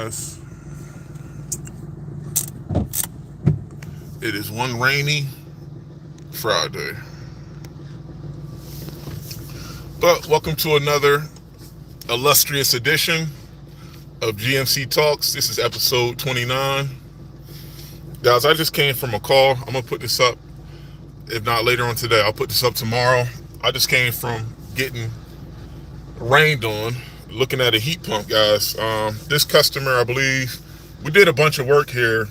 guys. It is one rainy Friday. But welcome to another illustrious edition of GMC Talks. This is episode 29. Guys, I just came from a call. I'm going to put this up, if not later on today. I'll put this up tomorrow. I just came from getting rained on, looking at a heat pump, guys. This customer, I believe, we did a bunch of work here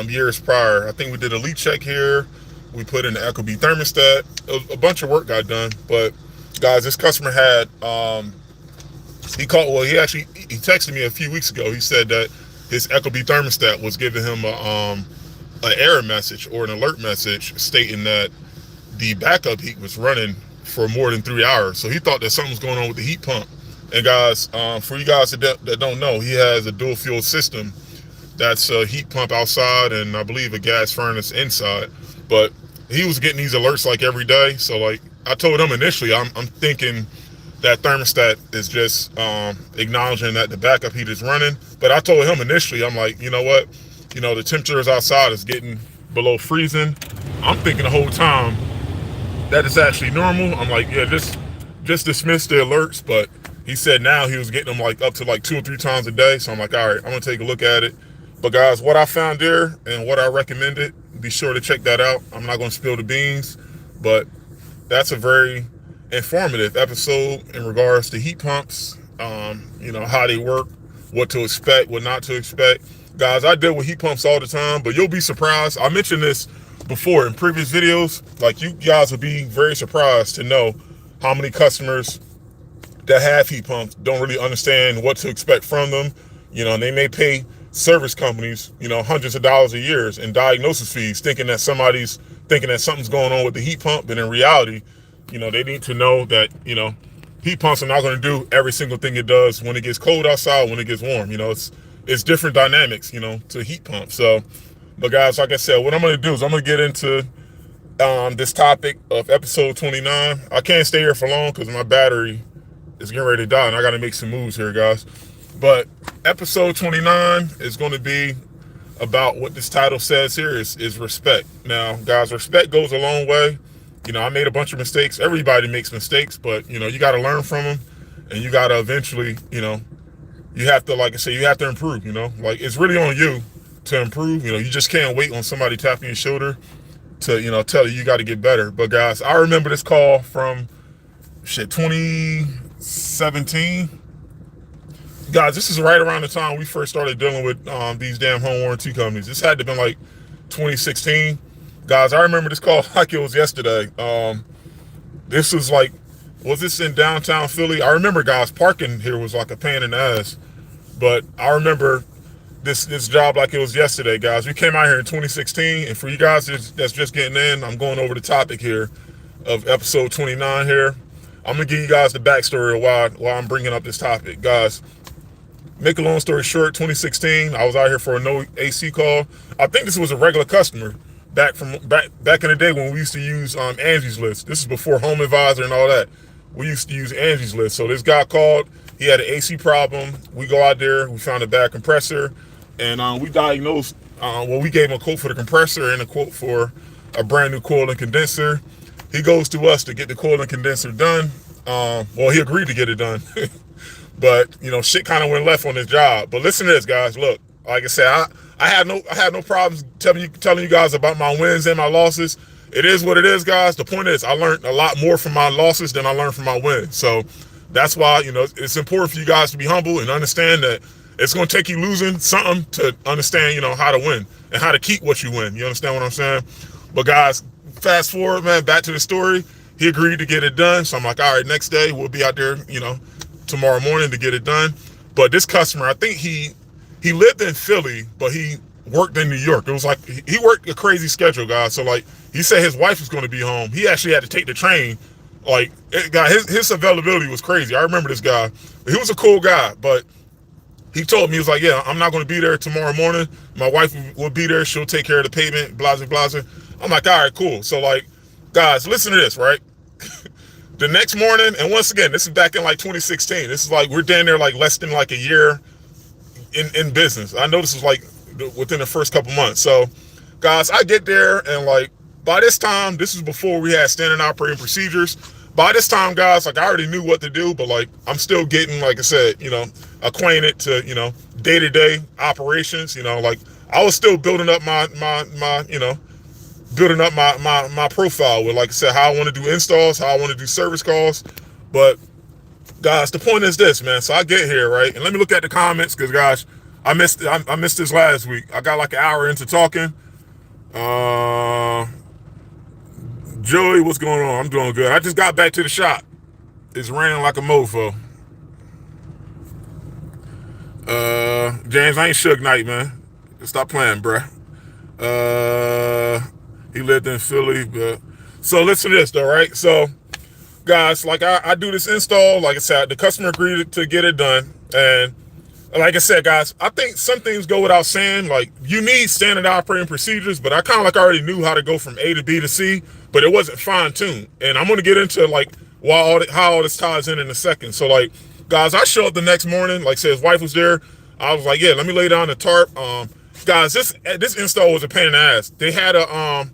years prior. I think we did a leak check here. We put in the Ecobee thermostat. A bunch of work got done. But guys, this customer had he texted me a few weeks ago. He said that his Ecobee thermostat was giving him an error message or an alert message stating that the backup heat was running for more than 3 hours. So he thought that something was going on with the heat pump. And guys, for you guys that don't know, he has a dual fuel system. That's a heat pump outside and I believe a gas furnace inside. But he was getting these alerts like every day. So like I told him initially, I'm thinking that thermostat is just acknowledging that the backup heat is running. But I told him initially, I'm like, you know what? You know, the temperatures outside is getting below freezing. I'm thinking the whole time that is actually normal. I'm like, yeah, just dismiss the alerts. But he said now he was getting them like up to like 2 or 3 times a day. So I'm like, all right, I'm gonna take a look at it. But guys, what I found there and what I recommended, be sure to check that out. I'm not gonna spill the beans, but that's a very informative episode in regards to heat pumps, you know, how they work, what to expect, what not to expect. Guys, I deal with heat pumps all the time, but you'll be surprised. I mentioned this before in previous videos. Like, you guys will be very surprised to know how many customers that have heat pumps don't really understand what to expect from them. You know, and they may pay service companies, you know, hundreds of dollars a year in diagnosis fees, thinking that something's going on with the heat pump. But in reality, you know, they need to know that, you know, heat pumps are not going to do every single thing it does when it gets cold outside, when it gets warm. You know, it's different dynamics, you know, to heat pumps. So, but guys, like I said, what I'm going to do is I'm going to get into this topic of episode 29. I can't stay here for long because my battery is getting ready to die and I got to make some moves here, guys. But episode 29 is going to be about what this title says here is respect. Now, guys, respect goes a long way. You know, I made a bunch of mistakes. Everybody makes mistakes, but, you know, you got to learn from them and you got to eventually, you know, you have to, like I say, you have to improve, you know. Like, it's really on you to improve. You know, you just can't wait on somebody tapping your shoulder to, you know, tell you got to get better. But, guys, I remember this call from, 2017. Guys, this is right around the time we first started dealing with these damn home warranty companies. This had to have been like 2016. Guys, I remember this call like it was yesterday. This was like, was this in downtown Philly? I remember, guys, parking here was like a pain in the ass. But I remember this job like it was yesterday, guys. We came out here in 2016. And for you guys that's just getting in, I'm going over the topic here of episode 29 here. I'm going to give you guys the backstory of why I'm bringing up this topic. Guys, make a long story short, 2016, I was out here for a no AC call. I think this was a regular customer back in the day when we used to use Angie's List. This is before Home Advisor and all that. We used to use Angie's List. So this guy called. He had an AC problem. We go out there. We found a bad compressor. And we diagnosed, we gave him a quote for the compressor and a quote for a brand new coil and condenser. He goes to us to get the coil and condenser done. Well, he agreed to get it done. But, you know, shit kind of went left on his job. But listen to this, guys. Look, like I said, I had no problems telling you guys about my wins and my losses. It is what it is, guys. The point is, I learned a lot more from my losses than I learned from my wins. So that's why, you know, it's important for you guys to be humble and understand that it's going to take you losing something to understand, you know, how to win and how to keep what you win. You understand what I'm saying? But guys, fast forward, man, back to the story. He agreed to get it done. So I'm like, all right, next day we'll be out there, you know, tomorrow morning to get it done. But this customer, I think he lived in Philly, but he worked in New York. It was like he worked a crazy schedule, guys. So like he said his wife was going to be home. He actually had to take the train. Like, his availability was crazy. I remember this guy. He was a cool guy, but he told me, he was like, yeah, I'm not going to be there tomorrow morning. My wife will be there. She'll take care of the payment, blah, blah, blah. I'm like, all right, cool. So like, guys, listen to this, right? The next morning, and once again, this is back in like 2016. This is like, we're down there like less than like a year in business. I know this was like within the first couple months. So, guys, I get there, and like by this time, this is before we had standard operating procedures. By this time, guys, like I already knew what to do, but like I'm still getting, like I said, acquainted to, day-to-day operations. Like I was still building up my profile with, like I said, how I want to do installs, how I want to do service calls. But guys, the point is this, man. So I get here, right? And let me look at the comments, because gosh, I missed this last week. I got like an hour into talking. Joey, what's going on? I'm doing good. I just got back to the shop. It's raining like a mofo. James, I ain't Suge Knight, man. Stop playing, bruh. He lived in Philly. So listen to this, though, right? So, guys, like I do this install. Like I said, the customer agreed to get it done. And like I said, guys, I think some things go without saying. Like, you need standard operating procedures, but I kind of like already knew how to go from A to B to C, but it wasn't fine-tuned. And I'm going to get into, like, how all this ties in a second. So, like, guys, I show up the next morning. Like, say his wife was there. I was like, yeah, let me lay down the tarp. Guys, this install was a pain in the ass. They had a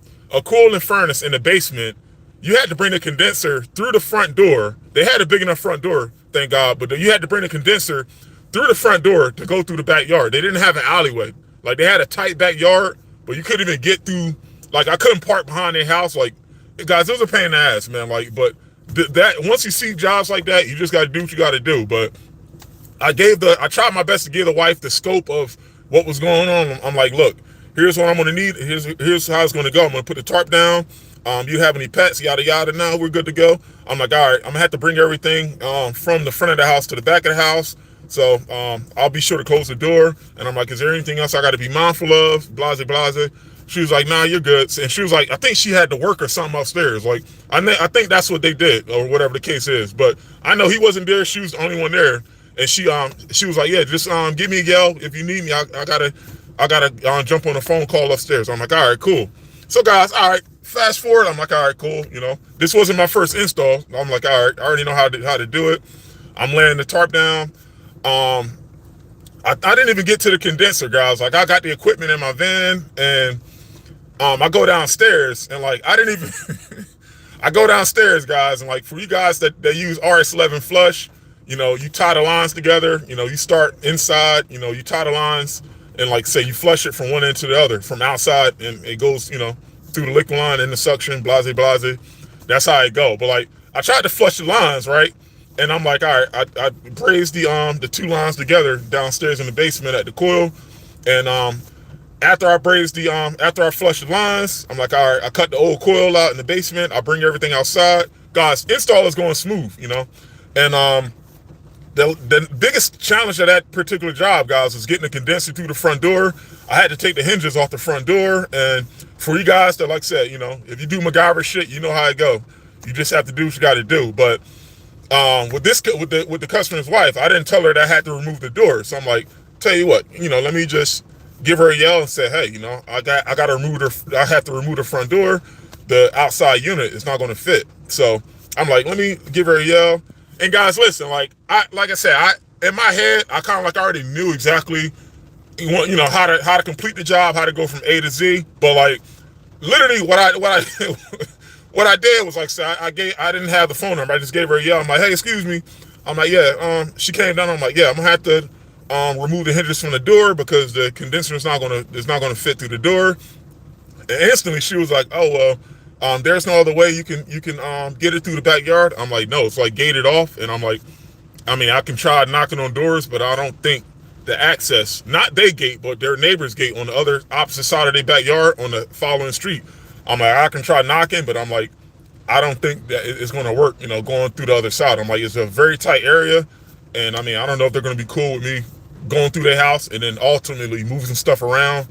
cooling furnace in the basement. You had to bring the condenser through the front door. They had a big enough front door, thank God, but you had to bring the condenser through the front door to go through the backyard. They didn't have an alleyway. Like, they had a tight backyard, but you couldn't even get through. Like, I couldn't park behind their house. Like, guys, it was a pain in the ass, man. Like, but that once you see jobs like that, you just got to do what you got to do. But I tried my best to give the wife the scope of what was going on. I'm like, look, here's what I'm going to need. Here's how it's going to go. I'm going to put the tarp down. You have any pets, yada, yada. Now we're good to go. I'm like, all right, I'm going to have to bring everything from the front of the house to the back of the house. So I'll be sure to close the door. And I'm like, is there anything else I got to be mindful of? Blase, blase. She was like, nah, you're good. And she was like, I think she had to work or something upstairs. Like, I think that's what they did, or whatever the case is. But I know he wasn't there. She was the only one there. And she was like, yeah, just give me a yell if you need me. I gotta jump on a phone call upstairs. I'm like, all right, cool. So guys, all right, fast forward. I'm like, all right, cool. This wasn't my first install. I'm like, all right, I already know how to do it. I'm laying the tarp down. I didn't even get to the condenser, guys. Like, I got the equipment in my van, and I go downstairs, and like I didn't even I go downstairs, guys, and like for you guys that use RS11 flush, you tie the lines together, you start inside, you tie the lines, and like say you flush it from one end to the other, from outside, and it goes, through the liquid line in the suction, blase blase. That's how it go. But like I tried to flush the lines, right? And I'm like, all right, I brazed the two lines together downstairs in the basement at the coil. And after I flushed the lines, I'm like, all right, I cut the old coil out in the basement. I bring everything outside. Guys, install is going smooth, And the biggest challenge of that particular job, guys, was getting the condenser through the front door. I had to take the hinges off the front door. And for you guys that, like I said, if you do MacGyver shit, you know how it go. You just have to do what you got to do. But with the customer's wife, I didn't tell her that I had to remove the door. So I'm like, tell you what, let me just give her a yell and say, hey, I got to remove I have to remove the front door. The outside unit is not going to fit. So I'm like, let me give her a yell. And guys, listen, like I said, in my head, I kind of like already knew exactly, how to complete the job, how to go from A to Z. But like, literally, what I did was like, say, I didn't have the phone number. I just gave her a yell. I'm like, hey, excuse me. I'm like, yeah. She came down. I'm like, yeah, I'm gonna have to remove the hinges from the door because the condenser is not gonna fit through the door. And instantly, she was like, oh well, there's no other way you can get it through the backyard. I'm like, no, it's like gated off. And I'm like, I mean, I can try knocking on doors, but I don't think the access, not their gate, but their neighbor's gate on the other opposite side of their backyard on the following street. I'm like, I can try knocking, but I'm like, I don't think that it's going to work, going through the other side. I'm like, it's a very tight area. And I mean, I don't know if they're going to be cool with me going through their house and then ultimately moving stuff around.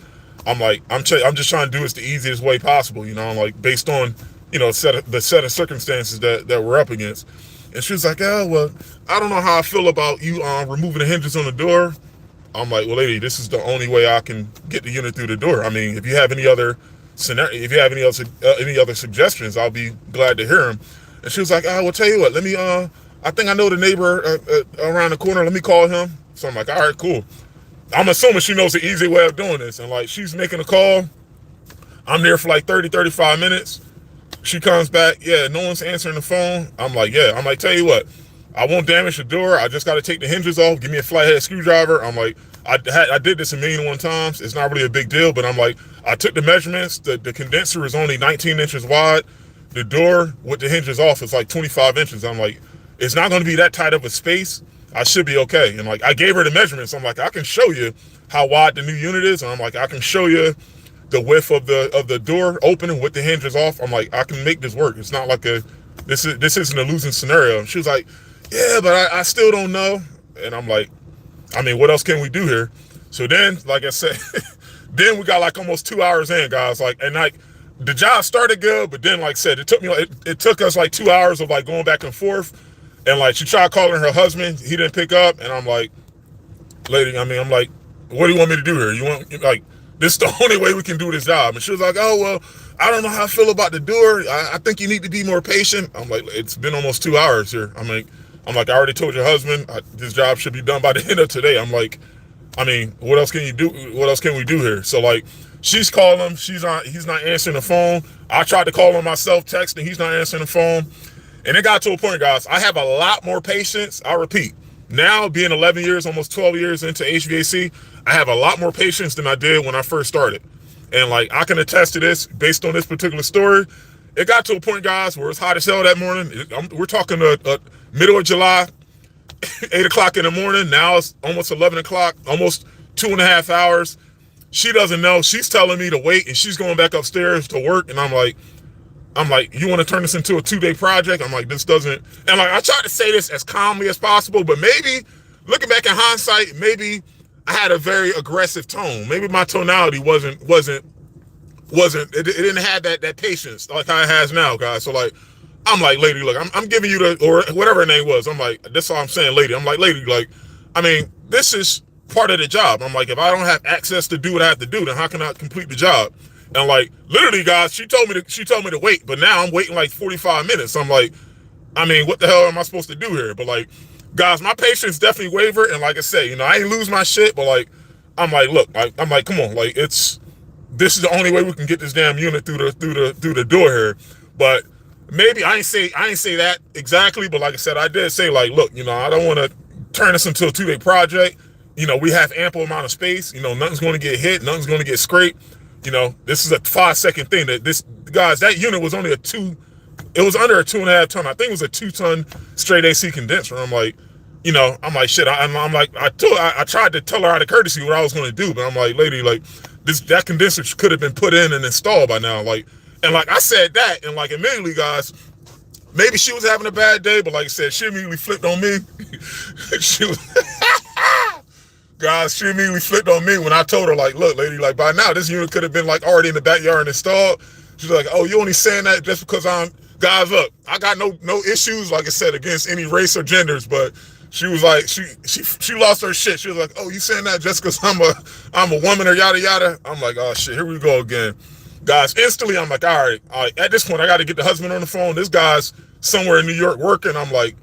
I'm like, I'm just trying to do this the easiest way possible, I'm like, based on, the set of circumstances that we're up against. And she was like, oh, well, I don't know how I feel about you removing the hinges on the door. I'm like, well, lady, this is the only way I can get the unit through the door. I mean, if you have any other suggestions, I'll be glad to hear them. And she was like, oh, well, tell you what, let me, I think I know the neighbor around the corner. Let me call him. So I'm like, all right, cool. I'm assuming she knows the easy way of doing this. And like, she's making a call. I'm there for like 30, 35 minutes. She comes back, yeah, no one's answering the phone. I'm like, yeah. I'm like, tell you what, I won't damage the door. I just got to take the hinges off. Give me a flathead screwdriver. I'm like, I did this a million and one times. It's not really a big deal, but I'm like, I took the measurements. The condenser is only 19 inches wide. The door with the hinges off is like 25 inches. I'm like, it's not going to be that tight of a space. I should be okay. And like, I gave her the measurements. I'm like, I can show you how wide the new unit is. And I'm like, I can show you the width of the door opening with the hinges off. I'm like, I can make this work. It's not like this isn't a losing scenario. She was like, yeah, but I still don't know. And I'm like, I mean, what else can we do here? So then, like I said, then we got like almost 2 hours in, guys. Like, and like the job started good, but then, like I said, it took us like 2 hours of like going back and forth. And like, she tried calling her husband, he didn't pick up. And I'm like, lady, I'm like, what do you want me to do here? You want, like, this is the only way we can do this job. And she was like, oh, well, I don't know how I feel about the door. I think you need to be more patient. I'm like, it's been almost 2 hours here. I'm like, I already told your husband this job should be done by the end of today. I'm like, I mean, what else can you do? What else can we do here? So like, she's calling him. He's not answering the phone. I tried to call him myself, texting. He's not answering the phone. And it got to a point, guys, I have a lot more patience. I repeat, now being 11 years, almost 12 years into HVAC, I have a lot more patience than I did when I first started. And like, I can attest to this based on this particular story. It got to a point, guys, where it's hot as hell that morning. We're talking middle of July, 8 o'clock in the morning. Now it's almost 11 o'clock, almost 2.5 hours. She doesn't know. She's telling me to wait, and she's going back upstairs to work. And I'm like, you want to turn this into a 2-day project? I'm like, this doesn't. And like, I tried to say this as calmly as possible, but maybe, looking back in hindsight, maybe I had a very aggressive tone. Maybe my tonality wasn't. It didn't have that patience like how it has now, guys. So like, I'm like, lady, look, I'm giving you or whatever her name was. I'm like, that's all I'm saying, lady. I'm like, lady, like, I mean, this is part of the job. I'm like, if I don't have access to do what I have to do, then how can I complete the job? And like, literally, guys, she told me to wait, but now I'm waiting like 45 minutes. I'm like, I mean, what the hell am I supposed to do here? But like, guys, my patience definitely wavered. And like I said, I ain't lose my shit, but like, I'm like, look, I'm like, come on, like, this is the only way we can get this damn unit through the door here. But maybe I ain't say that exactly, but like I said, I did say like, look, I don't want to turn this into a 2-day project. We have ample amount of space. Nothing's going to get hit, nothing's going to get scraped. This is a 5-second thing. That unit was only it was under a 2.5 ton. I think it was a 2-ton straight AC condenser. I'm like, I'm like, shit. I'm like, I tried to tell her out of courtesy what I was going to do, but I'm like, lady, like, that condenser could have been put in and installed by now. Like, and like I said that, and like immediately, guys, maybe she was having a bad day, but like I said, she immediately flipped on me. Guys, she immediately flipped on me when I told her, like, look, lady, like, by now this unit could have been like already in the backyard and installed. She's like, oh, you only saying that just because guys, look, I got no issues, like I said, against any race or genders, but she was like, she lost her shit. She was like, oh, you saying that just because I'm a woman or yada yada? I'm like, oh shit, here we go again. Guys, instantly I'm like, all right, at this point I got to get the husband on the phone. This guy's somewhere in New York working. I'm like,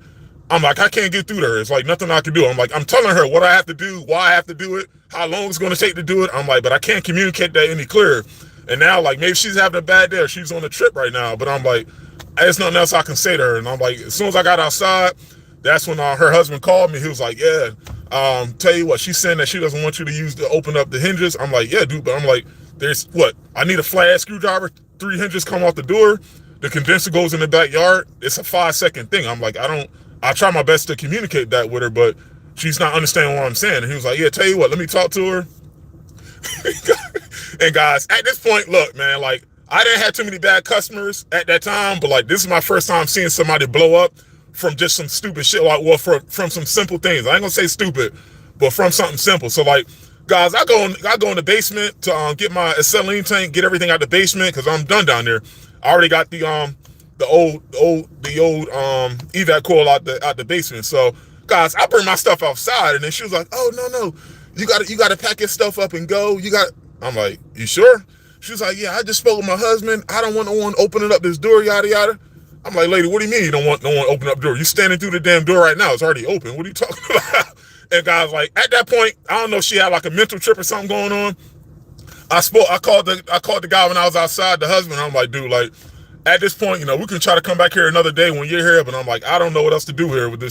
I can't get through to her. It's like nothing I can do. I'm like, I'm telling her what I have to do, why I have to do it, how long it's going to take to do it. I'm like, but I can't communicate that any clearer. And now, like, maybe she's having a bad day or she's on a trip right now. But I'm like, there's nothing else I can say to her. And I'm like, as soon as I got outside, that's when her husband called me. He was like, yeah, tell you what, she's saying that she doesn't want you to use to open up the hinges. I'm like, yeah, dude. But I'm like, I need a flathead screwdriver, 3 hinges come off the door. The condenser goes in the backyard. It's a 5-second thing. I'm like, I try my best to communicate that with her, but she's not understanding what I'm saying. And he was like, yeah, tell you what, let me talk to her. And guys, at this point, look, man, like, I didn't have too many bad customers at that time, but like, this is my first time seeing somebody blow up from just some stupid shit, like, well, from some simple things. I ain't gonna say stupid, but from something simple. So like, guys, I go in the basement to get my acetylene tank, get everything out the basement, because I'm done down there. I already got the old evac coil out the basement. So guys, I bring my stuff outside, and then she was like, oh no, you gotta pack your stuff up and go. I'm like, you sure? She was like, yeah, I just spoke with my husband. I don't want no one opening up this door, yada yada. I'm like, lady, what do you mean you don't want no one opening up the door? You standing through the damn door right now. It's already open. What are you talking about? And guys, like at that point, I don't know if she had like a mental trip or something going on. I called the guy when I was outside, the husband. I'm like, dude, like at this point, we can try to come back here another day when you're here, but I'm like, I don't know what else to do here with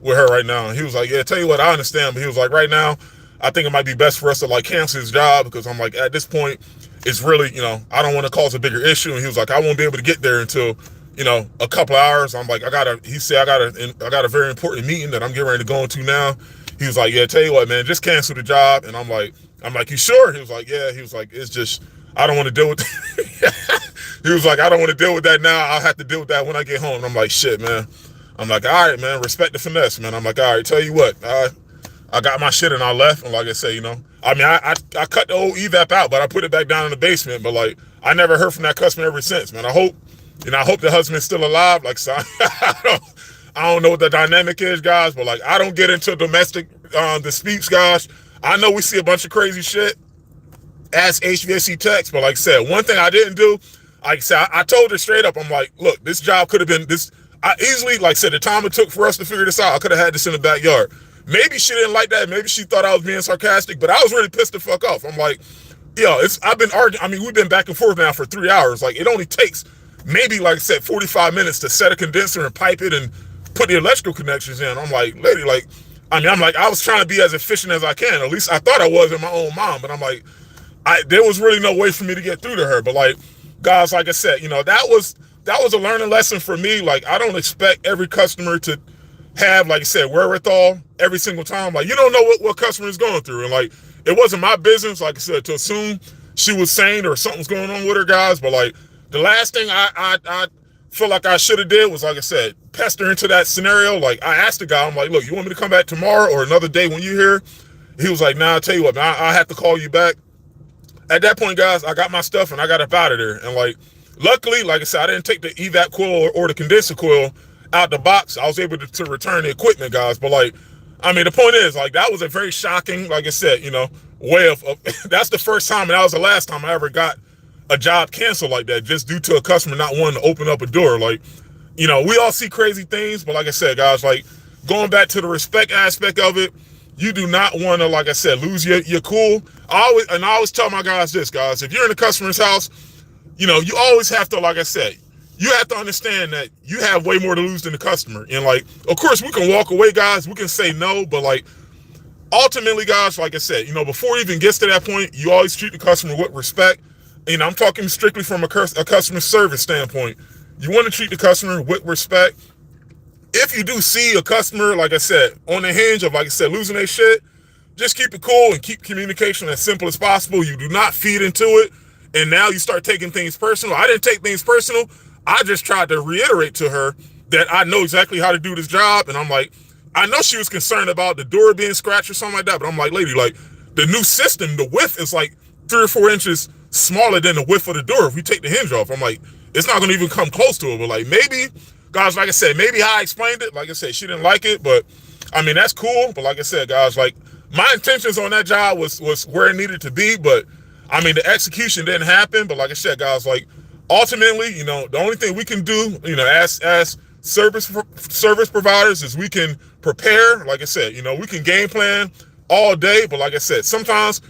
her right now. And he was like, yeah, tell you what, I understand, but he was like, right now, I think it might be best for us to like cancel his job, because I'm like, at this point, it's really, I don't want to cause a bigger issue. And he was like, I won't be able to get there until, a couple hours. I'm like, he said, I got a very important meeting that I'm getting ready to go into now. He was like, yeah, tell you what, man, just cancel the job. And I'm like, you sure? He was like, yeah. He was like, it's just, I don't want to deal with he was like, I don't want to deal with that now. I'll have to deal with that when I get home. And I'm like, shit, man. I'm like, all right, man, respect the finesse, man. I'm like, all right, tell you what, I got my shit and I left. And like I say, I mean, I cut the old evap out, but I put it back down in the basement. But like, I never heard from that customer ever since, man. I hope the husband's still alive. Like, so I don't know what the dynamic is, guys, but like, I don't get into domestic disputes, guys. I know we see a bunch of crazy shit as HVAC techs, but like I said, one thing I didn't do, like I said, I told her straight up, I'm like, look, this job could have been this. I easily, like I said, the time it took for us to figure this out, I could have had this in the backyard. Maybe she didn't like that. Maybe she thought I was being sarcastic, but I was really pissed the fuck off. I'm like, I've been arguing. I mean, we've been back and forth now for 3 hours. Like, it only takes maybe, like I said, 45 minutes to set a condenser and pipe it and put the electrical connections in. I'm like, lady, like, I was trying to be as efficient as I can. At least I thought I was in my own mind, but I'm like, there was really no way for me to get through to her. But like, guys, like I said, that was a learning lesson for me. Like, I don't expect every customer to have, like I said, wherewithal every single time. Like, you don't know what customer is going through. And like, it wasn't my business, like I said, to assume she was sane or something's going on with her, guys. But like, the last thing I feel like I should have did was, like I said, pester into that scenario. Like, I asked the guy, I'm like, look, you want me to come back tomorrow or another day when you're here? He was like, nah, I'll tell you what, man, I have to call you back. At that point, guys, I got my stuff and I got up out of there. And like, luckily, like I said, I didn't take the evap coil or the condenser coil out the box. I was able to return the equipment, guys. But like, I mean, the point is, like, that was a very shocking, like I said, way of that's the first time and that was the last time I ever got a job canceled like that, just due to a customer not wanting to open up a door. Like, we all see crazy things, but like I said, guys, like, going back to the respect aspect of it, you do not want to, like I said, lose your cool. I always tell my guys this, guys, if you're in a customer's house, you always have to, like I said, you have to understand that you have way more to lose than the customer. And like, of course, we can walk away, guys. We can say no, but like, ultimately, guys, like I said, before it even gets to that point, you always treat the customer with respect. I'm talking strictly from a customer service standpoint. You want to treat the customer with respect. If you do see a customer, like I said, on the hinge of, like I said, losing their shit, just keep it cool and keep communication as simple as possible. You do not feed into it. And now you start taking things personal. I didn't take things personal. I just tried to reiterate to her that I know exactly how to do this job. And I'm like, I know she was concerned about the door being scratched or something like that. But I'm like, lady, like, the new system, the width is like 3 or 4 inches smaller than the width of the door. If we take the hinge off, I'm like, it's not going to even come close to it. But like, maybe, guys, like I said, maybe how I explained it, like I said, she didn't like it. But I mean, that's cool. But like I said, guys, like, my intentions on that job was where it needed to be. But I mean, the execution didn't happen. But like I said, guys, like, ultimately, the only thing we can do, as service providers is we can prepare. Like I said, we can game plan all day. But like I said, sometimes,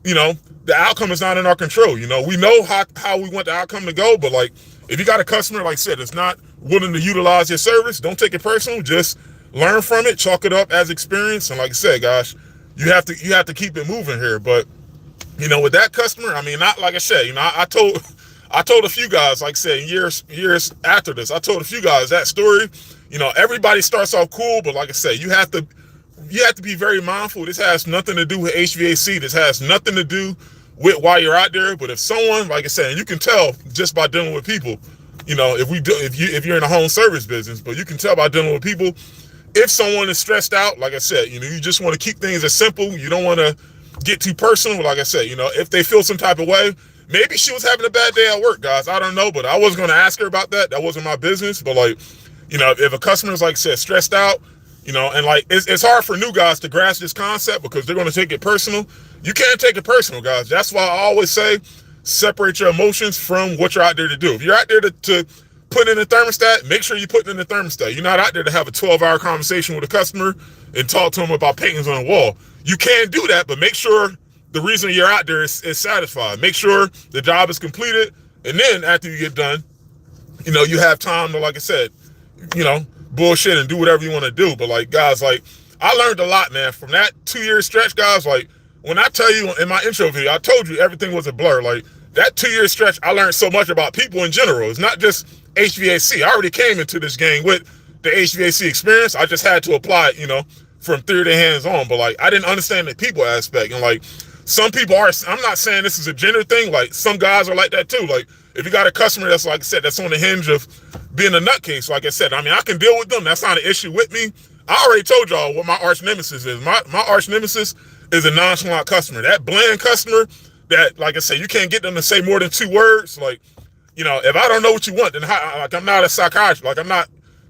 the outcome is not in our control. We know how we want the outcome to go. But like, if you got a customer, like I said, that's not willing to utilize your service, don't take it personal. Just learn from it, chalk it up as experience. And like I said, gosh, you have to keep it moving here. But with that customer, I mean, not like I said, I told a few guys, like I said, years after this, I told a few guys that story. Everybody starts off cool, but like I said, you have to be very mindful. This has nothing to do with HVAC. This has nothing to do with why you're out there. But if someone, like I said, and you can tell just by dealing with people, if you're in a home service business, but you can tell by dealing with people, if someone is stressed out, like I said, you just want to keep things as simple. You don't want to get too personal. Like I said, if they feel some type of way, maybe she was having a bad day at work, guys. I don't know, but I wasn't going to ask her about that. That wasn't my business. But like, if a customer's, like I said, stressed out, and like, it's hard for new guys to grasp this concept because they're going to take it personal. You can't take it personal, guys. That's why I always say, separate your emotions from what you're out there to do. If you're out there to put in the thermostat, make sure you put in the thermostat. You're not out there to have a 12-hour conversation with a customer and talk to them about paintings on the wall. You can do that, but make sure the reason you're out there is satisfied. Make sure the job is completed, and then after you get done, you have time to, like I said, bullshit and do whatever you want to do. But like, guys, like, I learned a lot, man, from that 2-year stretch, guys. Like, when I tell you in my intro video, I told you everything was a blur. Like, that 2-year stretch, I learned so much about people in general. It's not just HVAC. I already came into this game with the HVAC experience. I just had to apply it, from theory to hands on. But like, I didn't understand the people aspect. And like, some people are, I'm not saying this is a gender thing. Like, some guys are like that too. Like, if you got a customer that's, like I said, that's on the hinge of being a nutcase, like I said, I mean, I can deal with them. That's not an issue with me. I already told y'all what my arch nemesis is. My arch nemesis is a nonchalant customer. That bland customer that, like I said, you can't get them to say more than 2 words. Like, if I don't know what you want, then I'm not a psychiatrist. Like,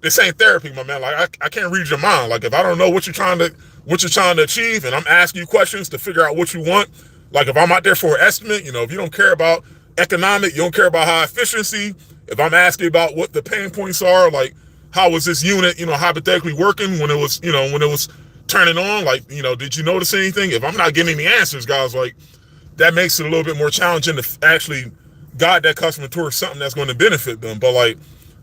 this ain't therapy, my man. Like, I can't read your mind. Like, if I don't know what you're trying to achieve, and I'm asking you questions to figure out what you want, like if I'm out there for an estimate, if you don't care about economic, you don't care about high efficiency, if I'm asking about what the pain points are, like how was this unit, hypothetically working when it was, when it was turning on, like, did you notice anything? If I'm not getting any answers, guys, like, that makes it a little bit more challenging to actually guide that customer towards something that's going to benefit them. But like,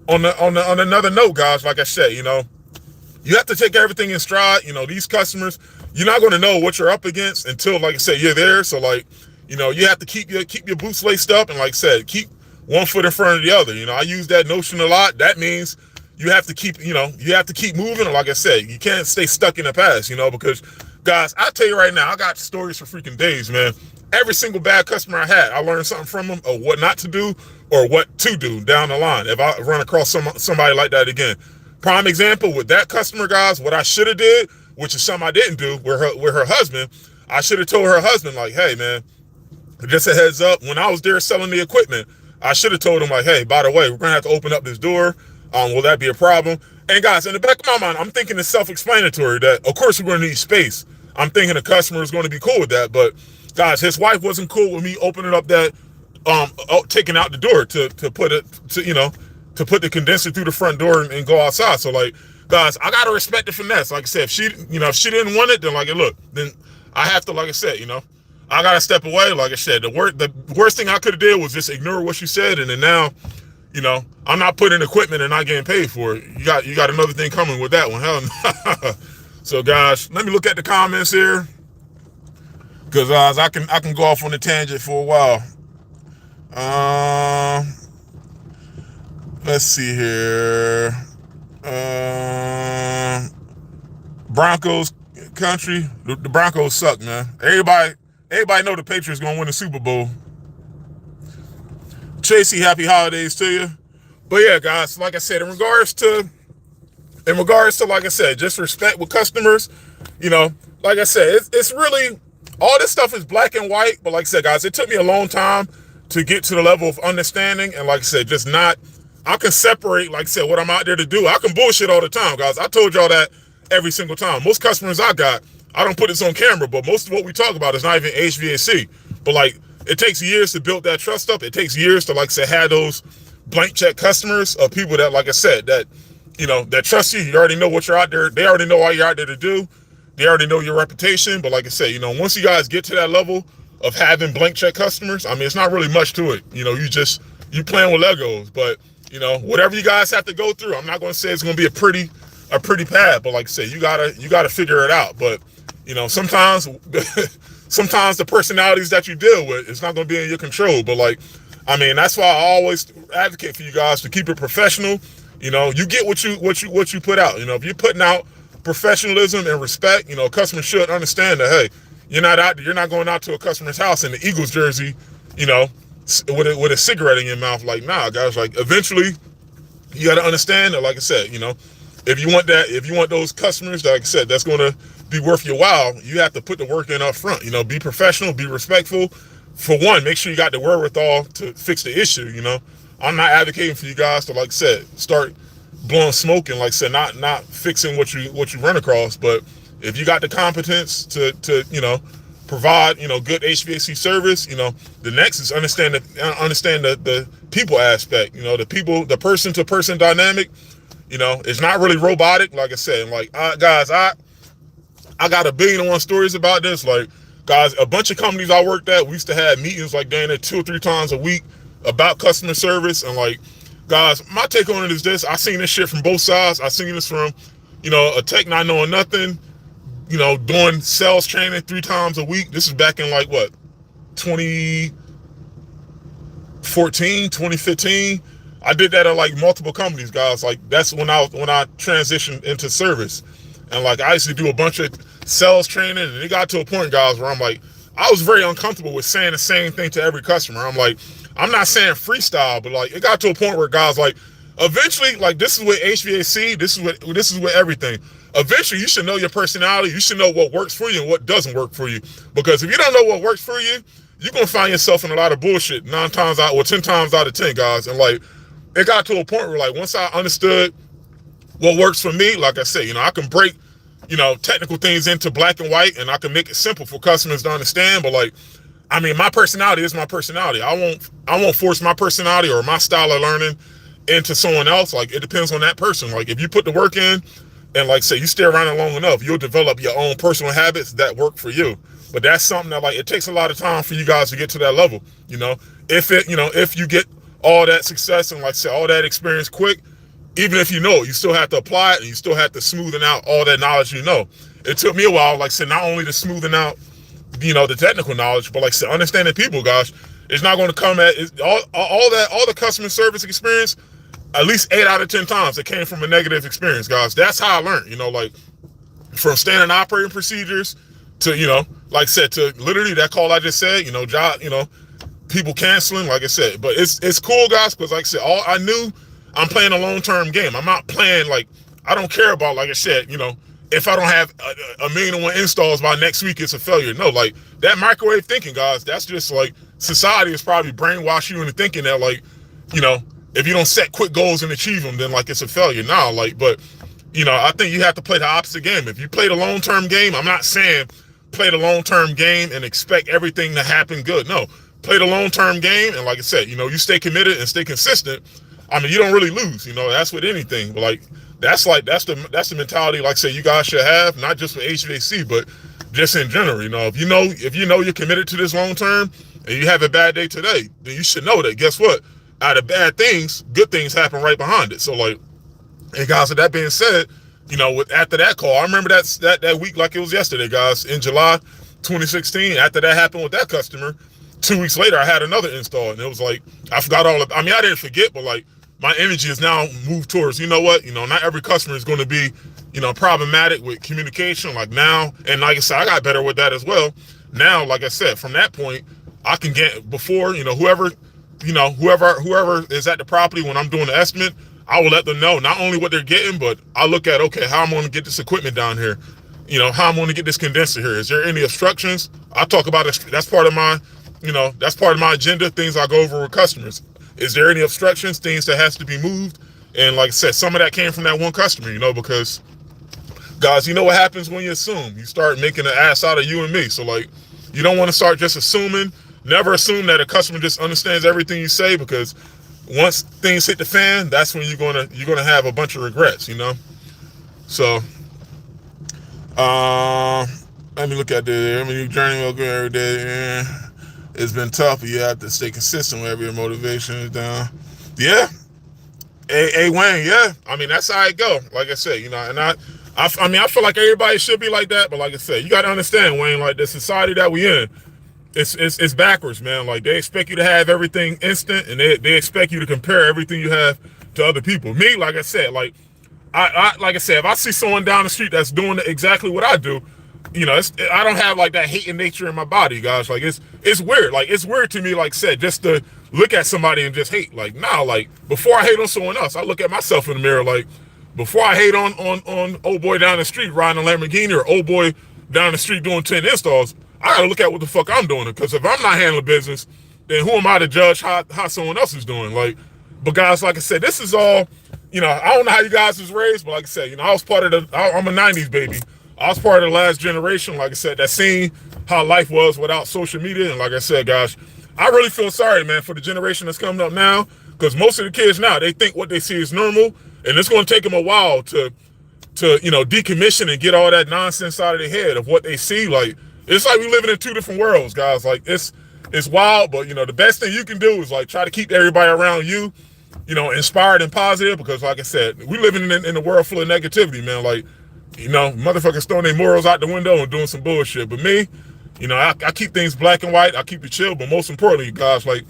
on another note, guys, like I said, you have to take everything in stride. These customers, you're not going to know what you're up against until, like I said, you're there. So like, you have to keep your boots laced up, and like I said, keep one foot in front of the other. I use that notion a lot. That means you have to keep, you have to keep moving. And like I said, you can't stay stuck in the past, because guys, I'll tell you right now, I got stories for freaking days, man. Every single bad customer I had, I learned something from them of what not to do or what to do down the line if I run across somebody like that again. Prime example with that customer, guys, what I should have did, which is something I didn't do with her husband, I should have told her husband, like, hey, man, just a heads up, when I was there selling the equipment, I should have told him, like, hey, by the way, we're going to have to open up this door. Will that be a problem? And guys, in the back of my mind, I'm thinking it's self-explanatory that, of course, we're going to need space. I'm thinking the customer is going to be cool with that. But guys, his wife wasn't cool with me opening up that, taking out the door to put it, to put the condenser through the front door and go outside. So like, guys, I got to respect the finesse. Like I said, if she didn't want it, then like, look, then I have to, like I said, I got to step away. Like I said, the worst thing I could have did was just ignore what she said. And then now, I'm not putting equipment and not getting paid for it. You got another thing coming with that one. Hell no. So guys, let me look at the comments here, because I can go off on a tangent for a while. Let's see here. Broncos country. The Broncos suck, man. Everybody know the Patriots gonna win the Super Bowl. Tracy, happy holidays to you. But yeah, guys, like I said, in regards to, like I said, just respect with customers, like I said, it's really, all this stuff is black and white. But like I said, guys, it took me a long time to get to the level of understanding. And like I said, I can separate, like I said, what I'm out there to do. I can bullshit all the time, guys. I told y'all that every single time. Most customers I got, I don't put this on camera, but most of what we talk about is not even HVAC. But like, it takes years to build that trust up. It takes years to, like I said, have those blank check customers of people that, like I said, that, that trust you. You already know what you're out there. They already know all you're out there to do. They already know your reputation. But like I said, once you guys get to that level of having blank check customers, I mean, it's not really much to it. You playing with Legos, but whatever you guys have to go through, I'm not going to say it's going to be a pretty path, but like I said, you gotta figure it out. But sometimes the personalities that you deal with, it's not going to be in your control. But like, I mean, that's why I always advocate for you guys to keep it professional. You get what you put out. If you're putting out professionalism and respect, customers should understand that, hey, you're not going out to a customer's house in the Eagles jersey, with a cigarette in your mouth. Like, nah, guys, like, eventually you got to understand that, like I said, if you want those customers, like I said, that's going to be worth your while, you have to put the work in up front. Be professional, be respectful. For one, make sure you got the wherewithal to fix the issue. I'm not advocating for you guys to, like I said, start blowing smoke and, like I said, not fixing what you run across. But if you got the competence to provide, good HVAC service. The next is understand the people aspect. The person to person dynamic. It's not really robotic, like I said. Like, guys, I got 1,000,000,001 stories about this. Like, guys, a bunch of companies I worked at, we used to have meetings like down there 2 or 3 times a week about customer service. And like, guys, my take on it is this: I seen this shit from both sides. I seen this from, a tech not knowing nothing, doing sales training 3 times a week. This is back in like what, 2014, 2015. I did that at like multiple companies, guys. Like, that's when I transitioned into service. And like, I used to do a bunch of sales training, and it got to a point, guys, where I'm like, I was very uncomfortable with saying the same thing to every customer. I'm like, I'm not saying freestyle, but like, it got to a point where, guys, like, eventually, like, this is with HVAC, this is with everything. Eventually, you should know your personality. You should know what works for you and what doesn't work for you. Because if you don't know what works for you, you're gonna find yourself in a lot of bullshit 10 times out of 10, guys. And like, it got to a point where, like, once I understood what works for me, like I said, I can break, technical things into black and white, and I can make it simple for customers to understand. But like, I mean, my personality is my personality. I won't force my personality or my style of learning into someone else. Like, it depends on that person. Like, if you put the work in, and like, say, you stay around it long enough, you'll develop your own personal habits that work for you. But that's something that, like, it takes a lot of time for you guys to get to that level. If you get all that success and, like, say, all that experience quick, even if you still have to apply it, and you still have to smoothen out all that knowledge. It took me a while, like, say, not only to smoothen out, the technical knowledge, but like, say, understanding people, gosh, it's not going to come at all the customer service experience. At least 8 out of 10 times it came from a negative experience, guys. That's how I learned, like, from standard operating procedures to, like I said, to literally that call I just said, job, people canceling, like I said. But it's cool, guys, because like I said, I knew I'm playing a long-term game. I'm not playing, like, I don't care about, like I said, if I don't have a 1,000,001 installs by next week, it's a failure. No, like, that microwave thinking, guys, that's just like, society has probably brainwashed you into thinking that, like, if you don't set quick goals and achieve them, then like, it's a failure. Now, like, but I think you have to play the opposite game. If you play the long-term game, I'm not saying play the long-term game and expect everything to happen good. No, play the long-term game, and like I said, you stay committed and stay consistent. I mean, you don't really lose. That's with anything. But like, that's the mentality, like, say, you guys should have, not just for HVAC, but just in general. If you know you're committed to this long term, and you have a bad day today, then you should know that, guess what? Out of bad things, good things happen right behind it. So like, and guys, with that being said, after that call, I remember that week like it was yesterday, guys. In July 2016, after that happened with that customer, 2 weeks later, I had another install, and it was like, I forgot I didn't forget, but like, my energy is now moved towards, not every customer is going to be, problematic with communication. Like, now, and like I said, I got better with that as well. Now, like I said, from that point, I can get, before, whoever is at the property, when I'm doing the estimate, I will let them know not only what they're getting, but I look at, okay, how I'm going to get this equipment down here, how I'm going to get this condenser here. Is there any obstructions? I talk about it. That's part of my, that's part of my agenda, things I go over with customers. Is there any obstructions, things that has to be moved? And like I said, some of that came from that one customer, because, guys, what happens when you assume? You start making an ass out of you and me. So like, you don't want to start just assuming. Never assume that a customer just understands everything you say, because once things hit the fan, that's when you're gonna have a bunch of regrets, So, let me look at the journey will go every day. Yeah. It's been tough, but you have to stay consistent whenever your motivation is down. Yeah. Hey, Wayne, yeah. I mean, that's how it go. Like I said, and I feel like everybody should be like that, but like I said, you got to understand, Wayne, like, the society that we in, it's backwards, man. Like, they expect you to have everything instant, and they expect you to compare everything you have to other people. Me, like I said, like I said, if I see someone down the street that's doing exactly what I do, I don't have like that hating nature in my body, guys. Like, it's weird. Like, it's weird to me, like I said, just to look at somebody and just hate. Like, nah, like, before I hate on someone else, I look at myself in the mirror. Like, before I hate on old boy down the street riding a Lamborghini, or old boy down the street doing 10 installs, I gotta look at what the fuck I'm doing. Because if I'm not handling business, then who am I to judge how someone else is doing? Like, but guys, like I said, this is all, I don't know how you guys was raised, but like I said, I was part of I'm a 90s baby. I was part of the last generation, like I said, that seen how life was without social media. And like I said, guys, I really feel sorry, man, for the generation that's coming up now, because most of the kids now, they think what they see is normal, and it's going to take them a while to decommission and get all that nonsense out of their head of what they see. Like, it's like we living in two different worlds, guys. Like, it's wild, but the best thing you can do is like try to keep everybody around you, inspired and positive, because like I said, we living in a world full of negativity, man. Like, motherfuckers throwing their morals out the window and doing some bullshit. But me, I keep things black and white. I keep it chill, but most importantly, guys, like,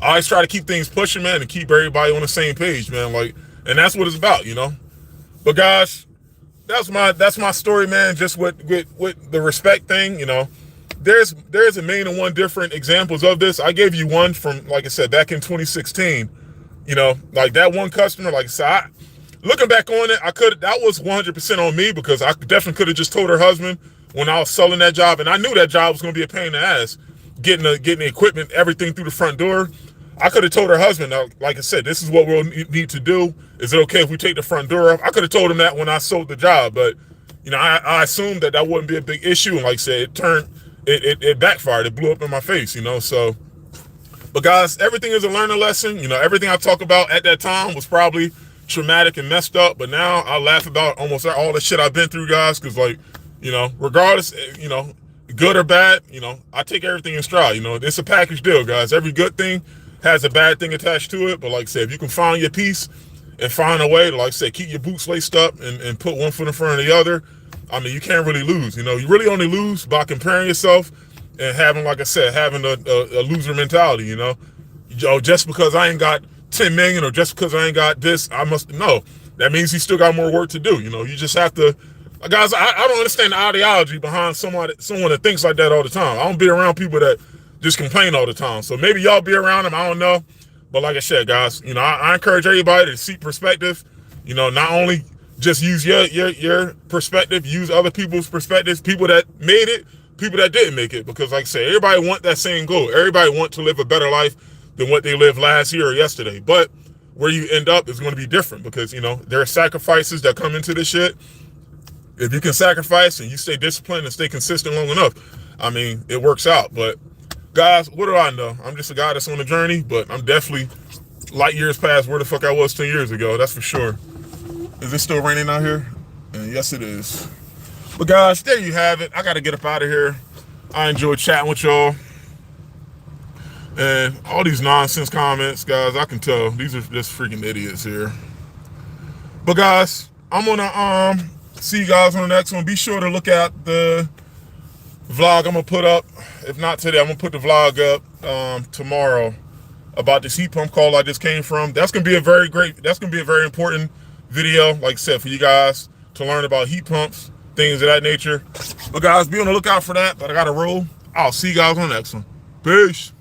I always try to keep things pushing, man, and keep everybody on the same page, man. Like, and that's what it's about, But guys, that's my story, man. Just with the respect thing, there's a million and one different examples of this. I gave you one from, like I said, back in 2016. Like that one customer, like I said, looking back on it, that was 100% on me, because I definitely could have just told her husband when I was selling that job, and I knew that job was going to be a pain in the ass, getting the equipment, everything through the front door. I could have told her husband, like I said, this is what we'll need to do. Is it okay if we take the front door off? I could have told him that when I sold the job, but I assumed that wouldn't be a big issue, and like I said, it backfired. It blew up in my face, So, but guys, everything is a learning lesson. Everything I talk about at that time was probably traumatic and messed up, but now I laugh about almost all the shit I've been through, guys, because like, regardless, good or bad, I take everything in stride. It's a package deal, guys. Every good thing has a bad thing attached to it, but like I said, if you can find your peace and find a way to, like I said, keep your boots laced up and put one foot in front of the other, I mean, you can't really lose. You really only lose by comparing yourself and having, like I said, having a loser mentality. Just because I ain't got 10 million or just because I ain't got this, I must. No, that means you still got more work to do. You just have to. Guys, I don't understand the ideology behind someone that thinks like that all the time. I don't be around people that just complain all the time. So maybe y'all be around them, I don't know. But like I said, guys, I encourage everybody to seek perspective. Not only just use your perspective, use other people's perspectives, people that made it, people that didn't make it. Because like I said, everybody want that same goal. Everybody want to live a better life than what they lived last year or yesterday. But where you end up is going to be different, because, there are sacrifices that come into this shit. If you can sacrifice and you stay disciplined and stay consistent long enough, I mean, it works out. But guys, what do I know? I'm just a guy that's on a journey, but I'm definitely light years past where the fuck I was 10 years ago. That's for sure. Is it still raining out here? And yes, it is. But guys, there you have it. I got to get up out of here. I enjoyed chatting with y'all. And all these nonsense comments, guys, I can tell these are just freaking idiots here. But guys, I'm gonna see you guys on the next one. Be sure to look at the vlog I'm gonna put up. If not today, I'm gonna put the vlog up tomorrow about this heat pump call I just came from. That's gonna be a very important video, like I said, for you guys to learn about heat pumps, things of that nature. But guys, be on the lookout for that. But I gotta roll. I'll see you guys on the next one. Peace.